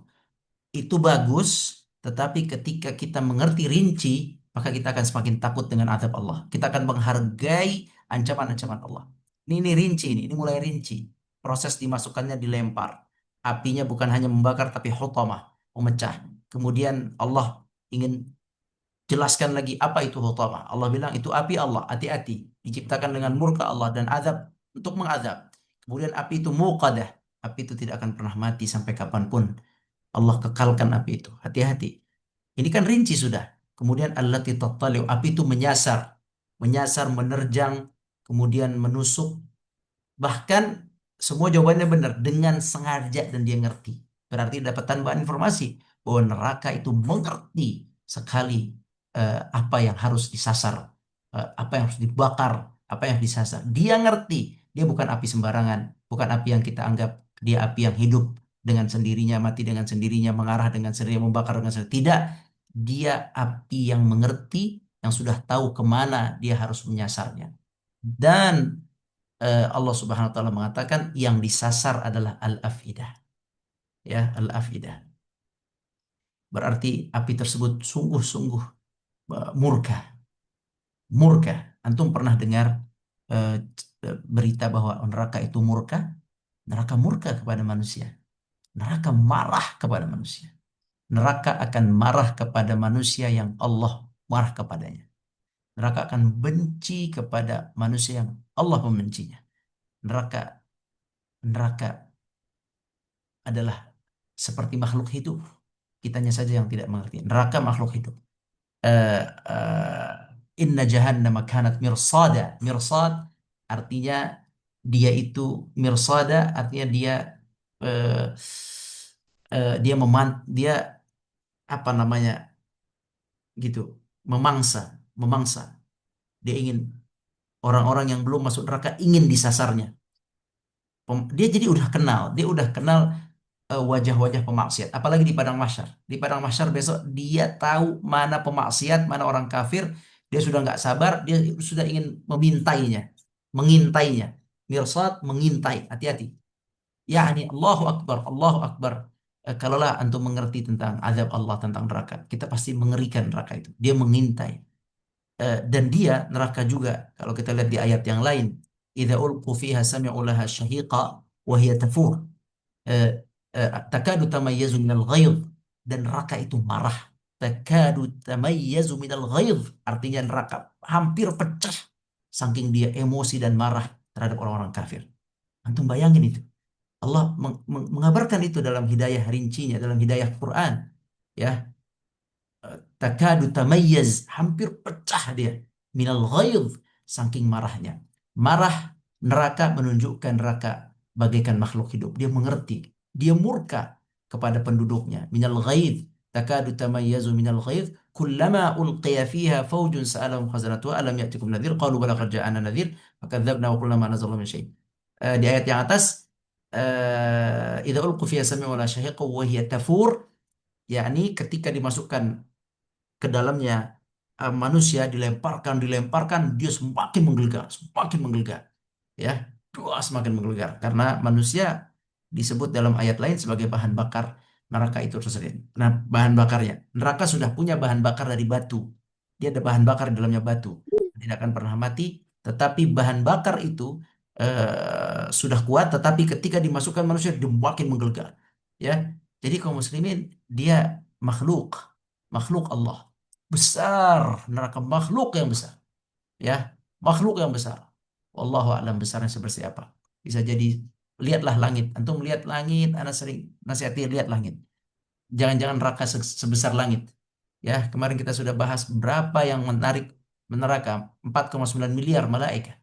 Itu bagus, tetapi ketika kita mengerti rinci, maka kita akan semakin takut dengan azab Allah. Kita akan menghargai ancaman-ancaman Allah. Ini rinci, ini mulai rinci. Proses dimasukkannya dilempar. Apinya bukan hanya membakar, tapi hutamah, memecah. Kemudian Allah ingin jelaskan lagi apa itu hutamah. Allah bilang itu api Allah, hati-hati. Diciptakan dengan murka Allah dan azab untuk mengazab. Kemudian api itu muqadah. Api itu tidak akan pernah mati sampai kapanpun. Allah kekalkan api itu. Hati-hati. Ini kan rinci sudah. Kemudian allati tattali'u, api itu menyasar. Menyasar, menerjang, kemudian menusuk. Bahkan semua jawabannya benar dengan sengaja dan dia ngerti. Berarti dapat tambahan informasi bahwa neraka itu mengerti sekali apa yang harus disasar, apa yang harus dibakar, apa yang harus disasar. Dia ngerti. Dia bukan api sembarangan, bukan api yang kita anggap dia api yang hidup dengan sendirinya, mati dengan sendirinya, mengarah dengan sendirinya, membakar dengan sendirinya. Tidak. Dia api yang mengerti, yang sudah tahu kemana dia harus menyasarnya. Dan Allah Subhanahu wa taala mengatakan yang disasar adalah al-afidah. Ya, al-afidah. Berarti api tersebut sungguh-sungguh murka. Murka. Antum pernah dengar eh, berita bahwa neraka itu murka? Neraka murka kepada manusia. Neraka marah kepada manusia. Neraka akan marah kepada manusia yang Allah marah kepadanya. Neraka akan benci kepada manusia yang Allah membencinya. Neraka neraka adalah seperti makhluk hidup. Kitanya saja yang tidak mengerti. Neraka makhluk hidup. Eh, eh, Inna jahannama kanat mirsada. Mirsad artinya dia itu mirsada artinya dia eh, dia apa namanya gitu memangsa memangsa. Dia ingin orang-orang yang belum masuk neraka ingin disasarnya. Dia jadi dia udah kenal wajah-wajah pemaksiat, apalagi di padang mahsyar. Di padang mahsyar besok dia tahu mana pemaksiat, mana orang kafir. Dia sudah nggak sabar, dia sudah ingin memintainya, mengintainya. Mirsad mengintai, hati-hati. Yani Allahu Akbar, Allahu Akbar. Kalaulah antum mengerti tentang azab Allah, tentang neraka, kita pasti mengerikan neraka itu. Dia mengintai. Dan dia neraka juga kalau kita lihat di ayat yang lain, idza ulqu fiha sami'u laha syahiqa wa hiya tafur. Eh, Takadu tamayyazu minal ghaidh, dan neraka itu marah. Takadu tamayyazu minal ghaidh artinya neraka hampir pecah saking dia emosi dan marah terhadap orang-orang kafir. Antum bayangin itu. Allah mengabarkan itu dalam hidayah rincinya, dalam hidayah Quran. Ya, takadu tamayyaz, hampir pecah dia, minal ghaidh, saking marahnya. Marah neraka menunjukkan neraka bagaikan makhluk hidup. Dia mengerti, dia murka kepada penduduknya. Minal ghaidh, takadu tamayyazu minal ghaidh, kullama ulqiya fiha fawjun sa'alahum khazanatuha alam ya'tikum nadhir qalu bala qad ja'ana nadhir fakadzabna wa qulna ma nazzala min syai'. Di ayat yang atas, idza ulqu fiha sami'u la syahiqa wa hiya tafur, yakni ketika dimasukkan ke dalamnya manusia dilemparkan, dilemparkan, dia semakin menggelegar, ya, doa semakin menggelegar karena manusia disebut dalam ayat lain sebagai bahan bakar neraka itu tersendiri. Nah, bahan bakarnya, neraka sudah punya bahan bakar dari batu. Dia ada bahan bakar di dalamnya batu, tidak akan pernah mati. Tetapi bahan bakar itu sudah kuat, tetapi ketika dimasukkan manusia dia makin menggelegar. Ya, jadi kaum muslimin dia makhluk, makhluk Allah besar, neraka makhluk yang besar, ya, makhluk yang besar. Wallahu a'lam besarnya seperti apa. Bisa jadi lihatlah langit. Antum lihat langit, ana sering nasihati lihat langit. Jangan-jangan neraka sebesar langit. Ya, kemarin kita sudah bahas berapa yang menarik meneraka 4,9 miliar malaikat.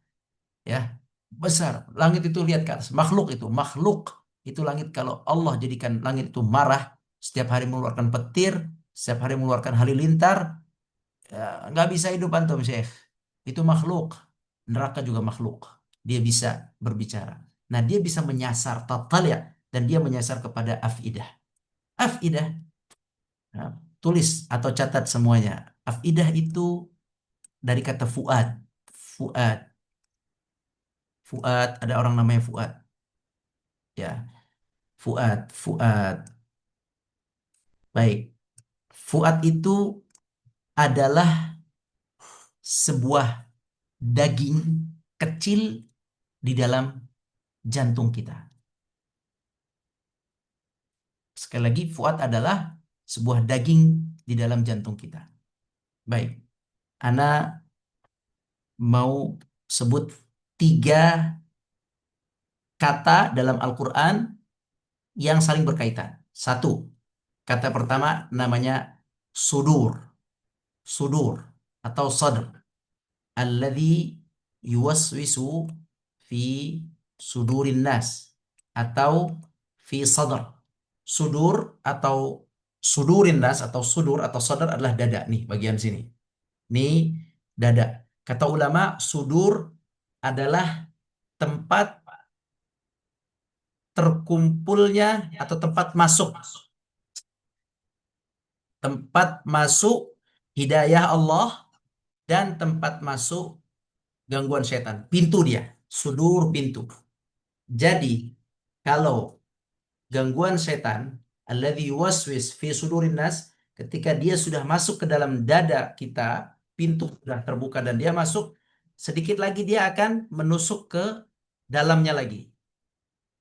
Ya, besar. Langit itu lihat ke atas. Makhluk itu langit. Kalau Allah jadikan langit itu marah, setiap hari mengeluarkan petir, setiap hari mengeluarkan halilintar, ya, nggak bisa hidup antum Syekh. Itu makhluk. Neraka juga makhluk. Dia bisa berbicara. Nah, dia bisa menyasar total ya, dan dia menyasar kepada afidah. Afidah, nah, tulis atau catat semuanya. Afidah itu dari kata fuad. Fuad, Fuad, ada orang namanya Fuad. Ya, Fuad. Baik. Fuad itu adalah sebuah daging kecil di dalam jantung kita. Sekali lagi, fuad adalah sebuah daging di dalam jantung kita. Baik, Ana mau sebut tiga kata dalam Al-Quran yang saling berkaitan. Satu, kata pertama namanya sudur, sudur atau sadr. Alladhi yuwaswisu fi sudurin nas atau fi sadr. Sudur atau sudurin nas atau sudur atau sadr adalah dada nih bagian sini. Nih dada. Kata ulama sudur adalah tempat terkumpulnya atau tempat masuk hidayah Allah dan tempat masuk gangguan setan. Pintu dia, sudur pintu. Jadi, kalau gangguan setan, alladzi yuwaswis fi sudurin nas, ketika dia sudah masuk ke dalam dada kita, pintu sudah terbuka dan dia masuk, sedikit lagi dia akan menusuk ke dalamnya lagi.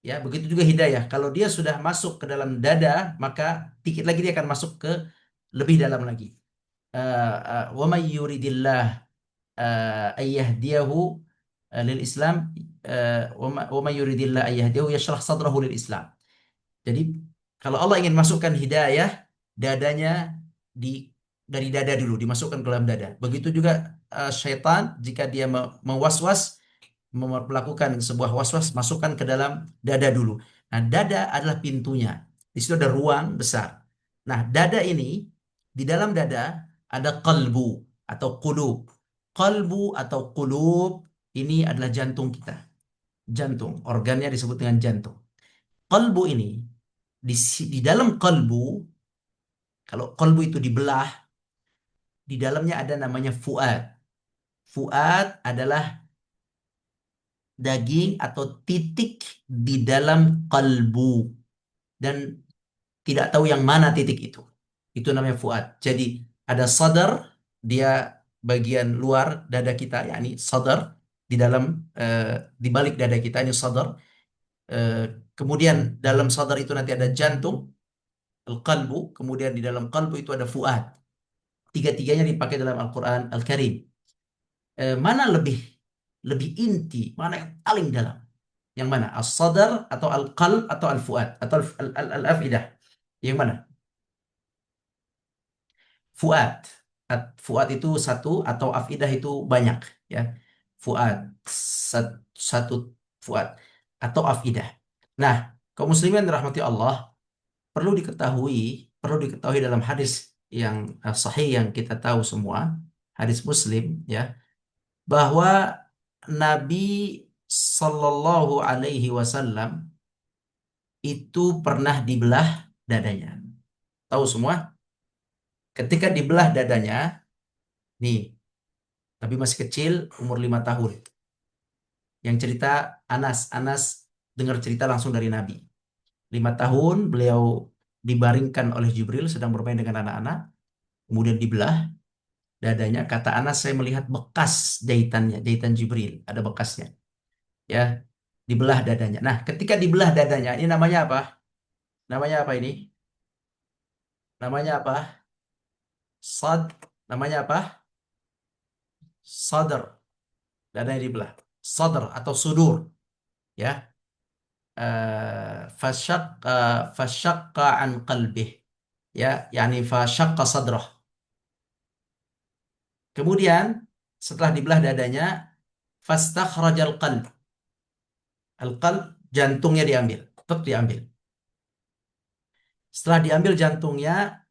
Ya, begitu juga hidayah. Kalau dia sudah masuk ke dalam dada, maka dikit lagi dia akan masuk ke lebih dalam lagi. Wa may yuridillah ayyahdiyahu lil Islam wa may yuridillah ayyahdiyahu yashrah sadrahu lil Islam. Jadi kalau Allah ingin masukkan hidayah, dadanya di dari dada dulu dimasukkan ke dalam dada. Begitu juga syaitan jika dia mewaswas melakukan sebuah waswas masukkan ke dalam dada dulu. Nah, dada adalah pintunya. Di situ ada ruang besar. Nah, dada ini di dalam dada ada kalbu atau kulub. Kalbu atau kulub ini adalah jantung kita. Jantung, organnya disebut dengan jantung. Kalbu ini di dalam kalbu, kalau kalbu itu dibelah, di dalamnya ada namanya fuad. Fuad adalah daging atau titik di dalam kalbu dan tidak tahu yang mana titik itu. Itu namanya fuad. Jadi ada sadar, dia bagian luar dada kita, yakni sadar di dalam eh, di balik dada kita ini sadar. Eh, Kemudian dalam sadar itu nanti ada jantung, al-qalbu, kemudian di dalam kalbu itu ada fuad. Tiga-tiganya dipakai dalam Al-Quran Al-Karim. Mana lebih lebih inti, mana yang paling dalam? Yang mana? As-sadar atau al-qalb atau al-fuad atau al-afidah? Yang mana? Fuad. Fuad itu satu atau afidah itu banyak, ya. Fuad satu fuad atau afidah. Nah, kaum muslimin rahmati Allah, perlu diketahui, dalam hadis yang sahih yang kita tahu semua, hadis Muslim, ya, bahwa Nabi Sallallahu Alaihi Wasallam itu pernah dibelah dadanya. Tahu semua? Ketika dibelah dadanya, Nih, tapi masih kecil, umur 5 tahun. Yang cerita Anas. Anas dengar cerita langsung dari Nabi. 5 tahun beliau dibaringkan oleh Jibril sedang bermain dengan anak-anak. Kemudian dibelah dadanya. Kata Anas, saya melihat bekas jahitannya, jahitan Jibril. Ada bekasnya. Ya, dibelah dadanya. Nah, ketika dibelah dadanya, ini namanya apa? Namanya apa ini? Namanya apa? Sad. Namanya apa? Sadr. Dadanya dibelah. Sadr atau sudur. Ya. Fasyaqqa an qalbih. Ya, yani fasyaqqa sadrah. Kemudian setelah dibelah dadanya, fastakhrajal qalb. Al-qalb, jantungnya diambil, tetap diambil. Setelah diambil jantungnya,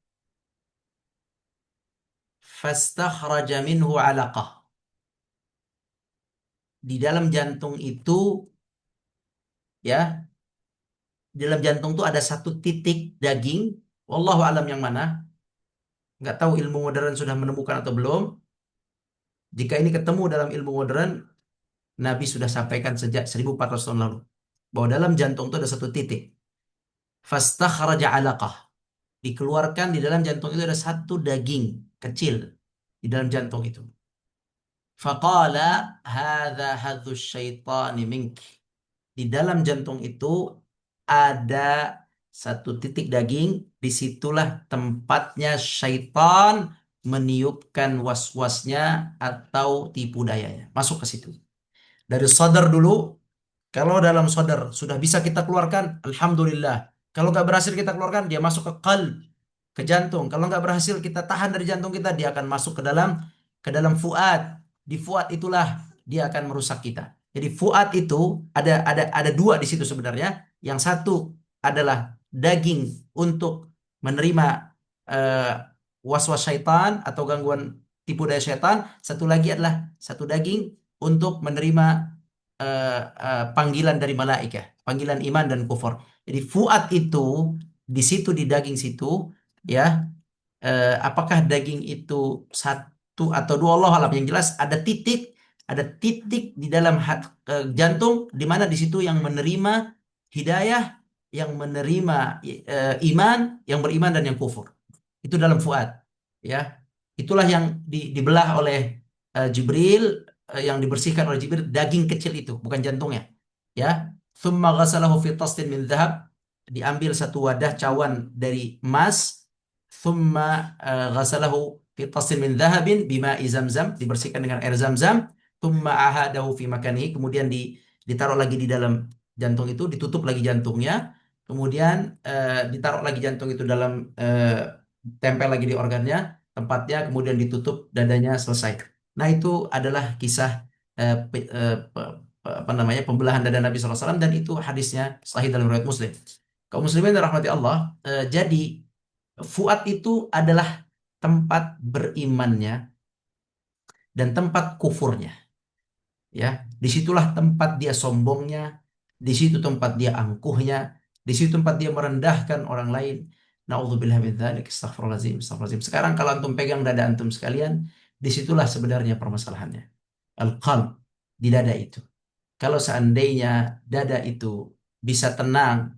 fastakhraja minhu alaqah. Di dalam jantung itu, ya, di dalam jantung itu ada satu titik daging. Wallahu alam yang mana? Nggak tahu ilmu modern sudah menemukan atau belum. Jika ini ketemu dalam ilmu modern, Nabi sudah sampaikan sejak 1400 tahun lalu. Bahwa dalam jantung itu ada satu titik. Fastakhraja alaqah. Dikeluarkan di dalam jantung itu ada satu daging kecil di dalam jantung itu. Faqala hadza hadzus syaitani mink. Di dalam jantung itu ada satu titik daging, disitulah tempatnya syaitan meniupkan was-wasnya atau tipu dayanya. Masuk ke situ. Dari sadar dulu, kalau dalam sadar sudah bisa kita keluarkan, alhamdulillah. Kalau nggak berhasil kita keluarkan, dia masuk ke qalb, ke jantung. Kalau nggak berhasil kita tahan dari jantung kita, dia akan masuk ke dalam fuad. Di fuad itulah dia akan merusak kita. Jadi fuad itu ada dua di situ sebenarnya. Yang satu adalah daging untuk menerima eh, was-was syaitan atau gangguan tipu daya syaitan. Satu lagi adalah satu daging untuk menerima panggilan dari malaikat, panggilan iman dan kufur. Jadi fuad itu di situ di daging situ, ya, apakah daging itu satu atau dua, Allah alam. Yang jelas ada titik di dalam jantung di mana di situ yang menerima hidayah, yang menerima iman, yang beriman dan yang kufur. Itu dalam fuad, ya. Itulah yang dibelah oleh Jibril, yang dibersihkan oleh Jibril daging kecil itu, bukan jantungnya. Ya. Thumma ghasalahu fi tastin min dhahab. Diambil satu wadah cawan dari emas. Thumma ghasalahu fi tastin min dhahabin bima'i zamzam. Dibersihkan dengan air zamzam. Thumma ahadahu fi makanihi. Kemudian ditaruh lagi di dalam jantung itu, ditutup lagi jantungnya. Kemudian ditaruh lagi jantung itu dalam, tempel lagi di organnya, tempatnya, kemudian ditutup dadanya, selesai. Nah, itu adalah kisah apa namanya, pembelahan dada Nabi SAW, dan itu hadisnya sahih dalam riwayat Muslim. Kaum muslimin yang rahmati Allah, jadi fuad itu adalah tempat berimannya dan tempat kufurnya. Ya, disitulah tempat dia sombongnya, di situ tempat dia angkuhnya, di situ tempat dia merendahkan orang lain. Nauzubillah min dzalik, astagfirullahaladzim, astagfirullahaladzim. Sekarang kalau antum pegang dada antum sekalian, disitulah sebenarnya permasalahannya. Al-qalb, di dada itu. Kalau seandainya dada itu bisa tenang,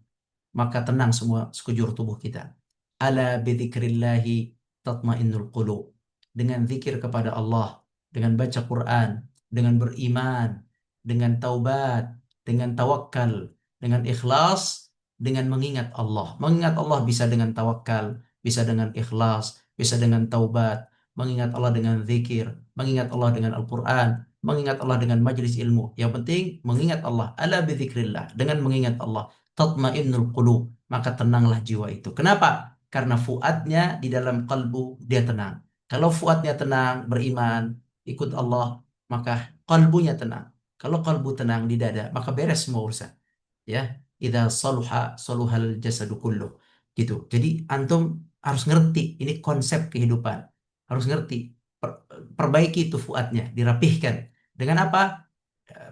maka tenang semua sekujur tubuh kita. Ala bidzikrillahi tatmainnul qulub. Dengan zikir kepada Allah, dengan baca Quran, dengan beriman, dengan taubat, dengan tawakal, dengan ikhlas, dengan mengingat Allah. Mengingat Allah bisa dengan tawakal, bisa dengan ikhlas, bisa dengan taubat, mengingat Allah dengan zikir, mengingat Allah dengan Al-Quran, mengingat Allah dengan majlis ilmu. Yang penting mengingat Allah. Ala bidzikrillah, dengan mengingat Allah tatmainnul qulub, maka tenanglah jiwa itu. Kenapa? Karena fuadnya di dalam kalbu dia tenang. Kalau fuadnya tenang, beriman, ikut Allah, maka kalbunya tenang. Kalau kalbu tenang di dada, maka beres semua urusan. Ya, idza saluha saluhal jasadu kullu. Gitu. Jadi antum harus ngerti ini konsep kehidupan. Harus ngerti. Perbaiki itu fuadnya, dirapihkan. Dengan apa?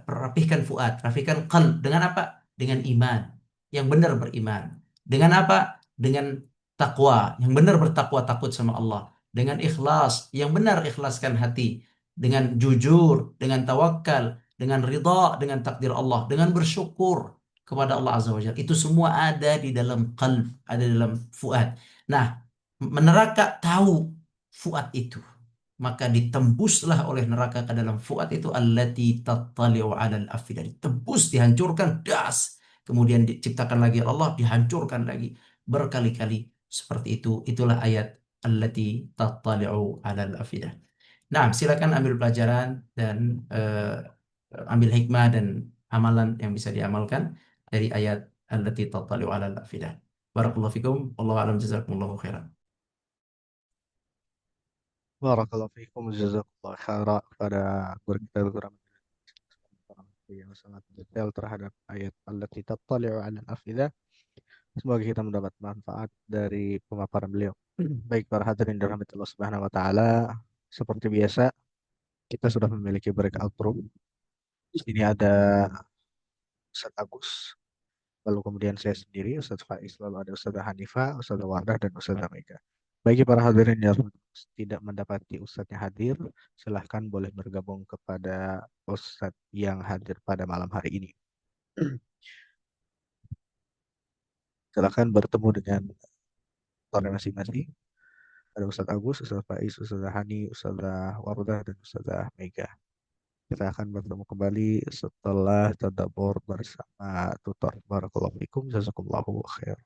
Rapihkan fuad, rapihkan qalb. Dengan apa? Dengan iman. Yang benar beriman. Dengan apa? Dengan takwa. Yang benar bertakwa, takut sama Allah. dengan ikhlas, yang benar ikhlaskan hati, dengan jujur, dengan tawakal, dengan ridha, dengan takdir Allah, dengan bersyukur kepada Allah Azza wa Jalla. Itu semua ada di dalam qalb, ada di dalam fuad. Nah, neraka tahu fuad itu. Maka ditembuslah oleh neraka ke dalam fuad itu allati tattali'u 'alal afidah. Ditembus, dihancurkan, das. Kemudian diciptakan lagi Allah, dihancurkan lagi berkali-kali seperti itu. Itulah ayat allati tattali'u 'alal afidah. Nah, silakan ambil pelajaran dan ambil hikmah dan amalan yang bisa diamalkan dari ayat allati tattali'u 'alal afidah. Barakallahu fikum, wallahu a'lam, jazakumullahu khairan. Barakallahu fiikum, jazakallahu khairan kepada guru kita Dr. yang sangat detail terhadap ayat allati tattali'u 'alal afidah. Semoga kita mendapat manfaat dari pemaparan beliau. Baik para hadirin dirahmati Allah Subhanahu wa taala, seperti biasa kita sudah memiliki breakout room. Di sini ada Ustaz Agus, lalu kemudian saya sendiri, Ustaz Faiz, lalu ada Ustaz Hanifah, Ustaz Wardah, dan Ustaz Mega. Bagi para hadirin yang tidak mendapati Ustaznya hadir, silahkan boleh bergabung kepada Ustaz yang hadir pada malam hari ini. Silahkan bertemu dengan orang masing-masing. Ada Ustaz Agus, Ustaz Faiz, Ustaz Hani, Ustaz Wardah, dan Ustaz Mega. Kita akan bertemu kembali setelah tadabbur bersama tutor. Barakallahu fikum, jazakumullahu khair.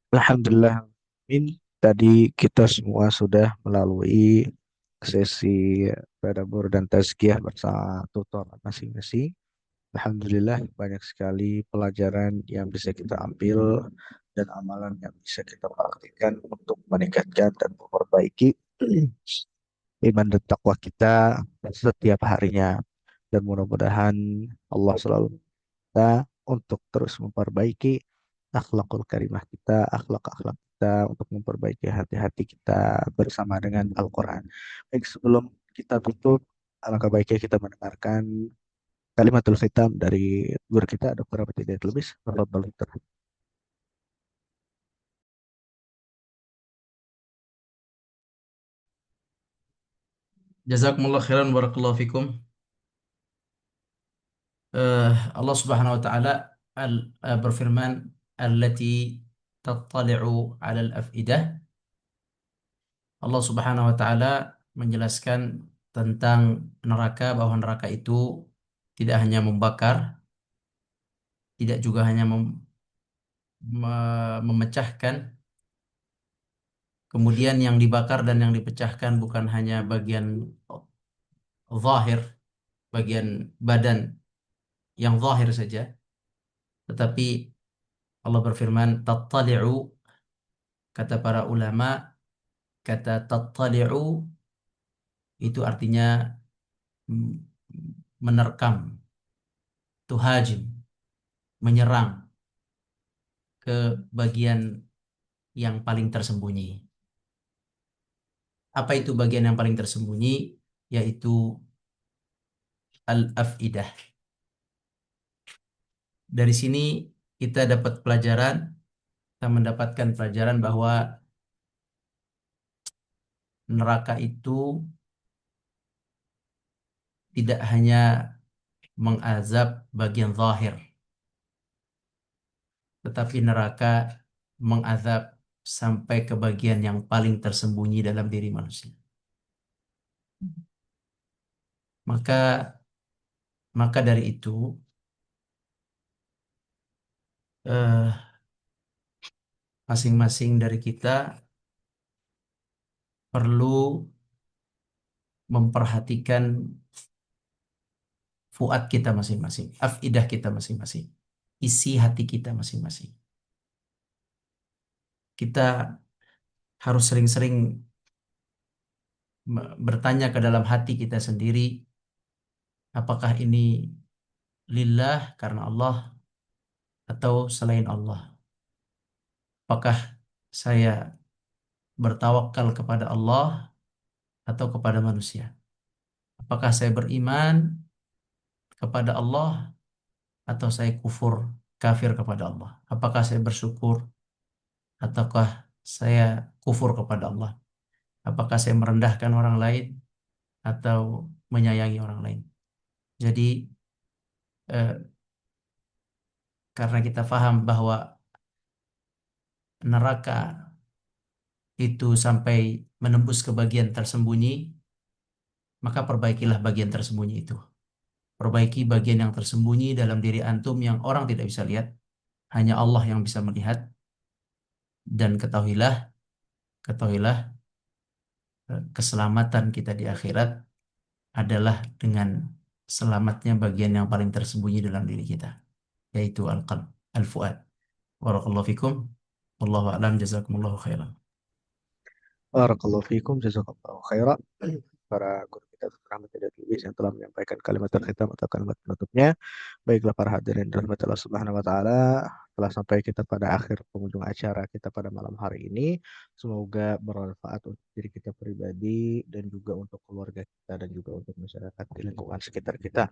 Alhamdulillah. Tadi kita semua sudah melalui sesi tadabbur dan tazkiyah bersama tutor masing-masing. Alhamdulillah banyak sekali pelajaran yang bisa kita ambil dan amalan yang bisa kita praktikkan untuk meningkatkan dan memperbaiki iman dan takwa kita setiap harinya. Dan mudah-mudahan Allah selalu kita untuk terus memperbaiki akhlakul karimah kita, akhlak-akhlak kita, untuk memperbaiki hati-hati kita bersama dengan Al-Quran. Baik, sebelum kita tutup, alangkah baiknya kita mendengarkan kalimatul khitam dari guru kita, Dr. Abdi Hidayat Lubis. Tafadhal, Dr. Jazakumullah khairan barakallahu fikum. Allah Subhanahu wa taala berfirman, allati tattali'u 'alal afidah. Allah Subhanahu wa taala menjelaskan tentang neraka, bahwa neraka itu tidak hanya membakar, tidak juga hanya memecahkan. Kemudian yang dibakar dan yang dipecahkan bukan hanya bagian zahir, bagian badan yang zahir saja, tetapi Allah berfirman tattali'u, kata para ulama, kata tattali'u itu artinya mm, menerkam, tuhajim, menyerang ke bagian yang paling tersembunyi. Apa itu bagian yang paling tersembunyi? Yaitu al-afidah. Dari sini kita dapat pelajaran, kita mendapatkan pelajaran bahwa neraka itu tidak hanya mengazab bagian zahir, tetapi neraka mengazab sampai ke bagian yang paling tersembunyi dalam diri manusia. Maka maka dari itu eh, masing-masing dari kita perlu memperhatikan fuad kita masing-masing, afidah kita masing-masing, isi hati kita masing-masing. Kita harus sering-sering bertanya ke dalam hati kita sendiri, apakah ini lillah, karena Allah, atau selain Allah? Apakah saya bertawakal kepada Allah atau kepada manusia? Apakah saya beriman kepada Allah atau saya kafir kepada Allah? Apakah saya bersyukur ataukah saya kufur kepada Allah? Apakah saya merendahkan orang lain atau menyayangi orang lain? Jadi eh, karena kita paham bahwa neraka itu sampai menembus ke bagian tersembunyi, maka perbaikilah bagian tersembunyi itu. Perbaiki bagian yang tersembunyi dalam diri antum yang orang tidak bisa lihat, hanya Allah yang bisa melihat. Dan ketahuilah keselamatan kita di akhirat adalah dengan selamatnya bagian yang paling tersembunyi dalam diri kita, yaitu al-qalb, al-fuad. Barakallahu fikum. Wallahu a'lam, jazakumullahu khairan. Barakallahu fiikum, jazakallahu khairan. Para guru kita, Dr. Ahmad Hidayat Lubis, yang telah menyampaikan kalimat khitam atau kalimat penutupnya. Baiklah para hadirin dirahmati Allah Subhanahu wa taala, telah sampai kita pada akhir pengunjung acara kita pada malam hari ini. Semoga bermanfaat untuk diri kita pribadi dan juga untuk keluarga kita dan juga untuk masyarakat di lingkungan sekitar kita.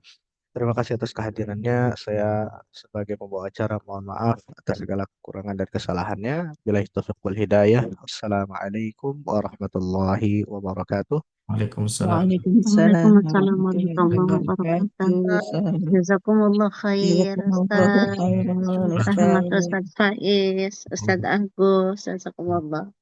Terima kasih atas kehadirannya. Saya sebagai pembawa acara mohon maaf atas segala kekurangan dan kesalahannya. Bila taufiq wal hidayah. Assalamualaikum warahmatullahi wabarakatuh. Waalaikumsalam. Waalaikumsalam Waalaikumsalam warahmatullahi warahmatullahi wabarakatuh. wabarakatuh. Jazakumullah khair, Jazakumullahu Ustaz khairan, Rahmat, Ustaz. Ustaz Faiz, Ustaz Agus, Jazakumullah.